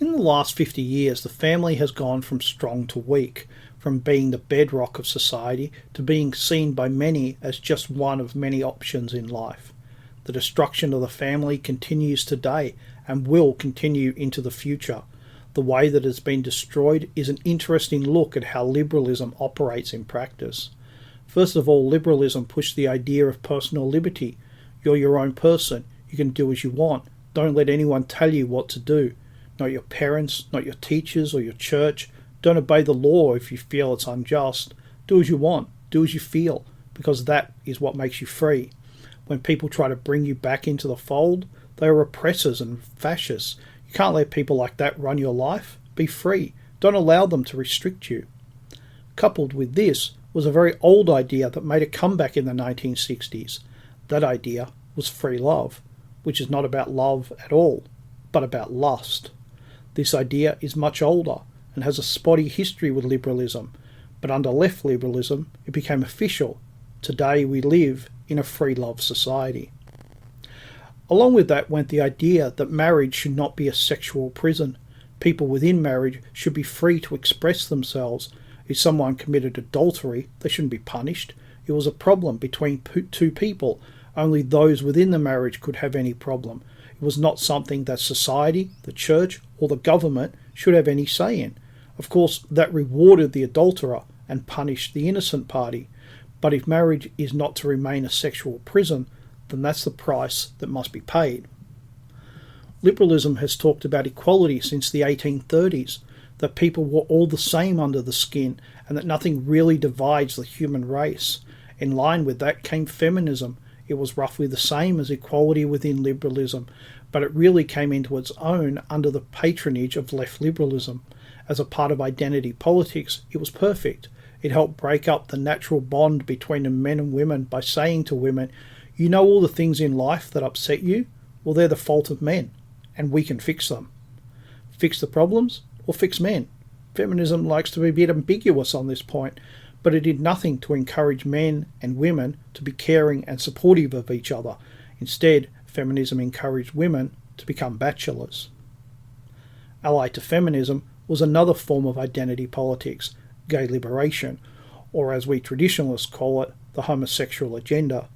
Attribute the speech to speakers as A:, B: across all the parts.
A: In the last 50 years, the family has gone from strong to weak, from being the bedrock of society to being seen by many as just one of many options in life. The destruction of the family continues today and will continue into the future. The way that it's been destroyed is an interesting look at how liberalism operates in practice. First of all, liberalism pushed the idea of personal liberty. You're your own person. You can do as you want. Don't let anyone tell you what to do. Not your parents, not your teachers or your church. Don't obey the law if you feel it's unjust. Do as you want. Do as you feel, because that is what makes you free. When people try to bring you back into the fold, they are oppressors and fascists. You can't let people like that run your life. Be free. Don't allow them to restrict you. Coupled with this was a very old idea that made a comeback in the 1960s. That idea was free love, which is not about love at all, but about lust. This idea is much older and has a spotty history with liberalism, but under left liberalism it became official. Today we live in a free love society. Along with that went the idea that marriage should not be a sexual prison. People within marriage should be free to express themselves. If someone committed adultery, they shouldn't be punished. It was a problem between two people. Only those within the marriage could have any problem. It was not something that society, the church, or the government should have any say in. Of course, that rewarded the adulterer and punished the innocent party. But if marriage is not to remain a sexual prison, then that's the price that must be paid. Liberalism has talked about equality since the 1830s, that people were all the same under the skin and that nothing really divides the human race. In line with that came feminism. It was roughly the same as equality within liberalism, but it really came into its own under the patronage of left liberalism. As a part of identity politics, it was perfect. It helped break up the natural bond between men and women by saying to women, you know all the things in life that upset you? Well, they're the fault of men, and we can fix them. Fix the problems or fix men? Feminism likes to be a bit ambiguous on this point, but it did nothing to encourage men and women to be caring and supportive of each other. Instead, feminism encouraged women to become bachelors. Allied to feminism was another form of identity politics, gay liberation, or as we traditionalists call it, the homosexual agenda.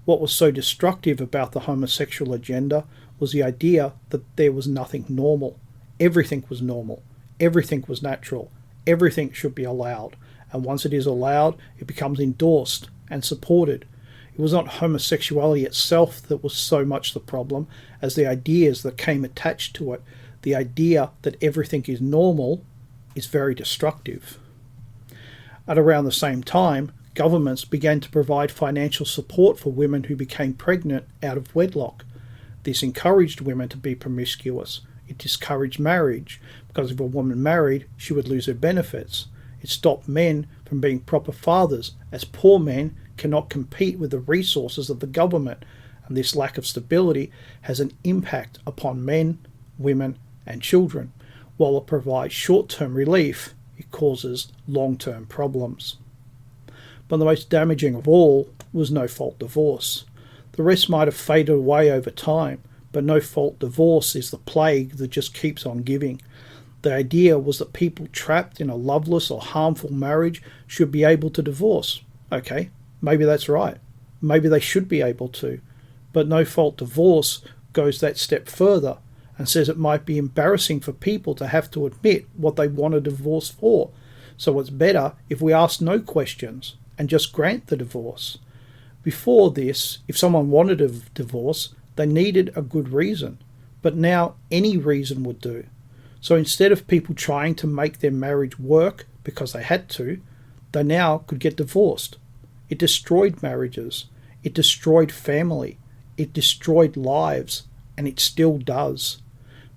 A: What was so destructive about the homosexual agenda was the idea that there was nothing normal. Everything was normal. Everything was natural. Everything should be allowed. And once it is allowed, it becomes endorsed and supported. It was not homosexuality itself that was so much the problem as the ideas that came attached to it. The idea that everything is normal is very destructive. At around the same time, governments began to provide financial support for women who became pregnant out of wedlock. This encouraged women to be promiscuous. It discouraged marriage, because if a woman married, she would lose her benefits. It stopped men from being proper fathers, as poor men cannot compete with the resources of the government, and this lack of stability has an impact upon men, women, and children. While it provides short-term relief, it causes long-term problems. But the most damaging of all was no-fault divorce. The rest might have faded away over time, but no-fault divorce is the plague that just keeps on giving. The idea was that people trapped in a loveless or harmful marriage should be able to divorce. Okay, maybe that's right. Maybe they should be able to. But no-fault divorce goes that step further and says it might be embarrassing for people to have to admit what they want a divorce for. So it's better if we ask no questions and just grant the divorce. Before this, if someone wanted a divorce, they needed a good reason. But now any reason would do. So instead of people trying to make their marriage work because they had to, they now could get divorced. It destroyed marriages. It destroyed family. It destroyed lives. And it still does.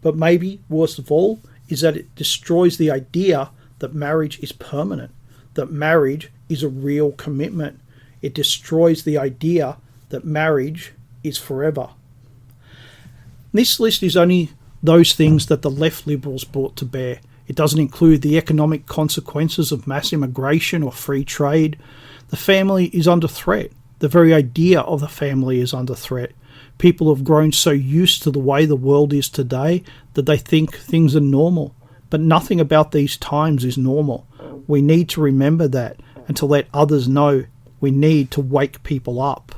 A: But maybe, worst of all, is that it destroys the idea that marriage is permanent, that marriage is a real commitment. It destroys the idea that marriage is forever. This list is only those things that the left liberals brought to bear. It doesn't include the economic consequences of mass immigration or free trade. The family is under threat. The very idea of the family is under threat. People have grown so used to the way the world is today that they think things are normal. But nothing about these times is normal. We need to remember that and to let others know we need to wake people up.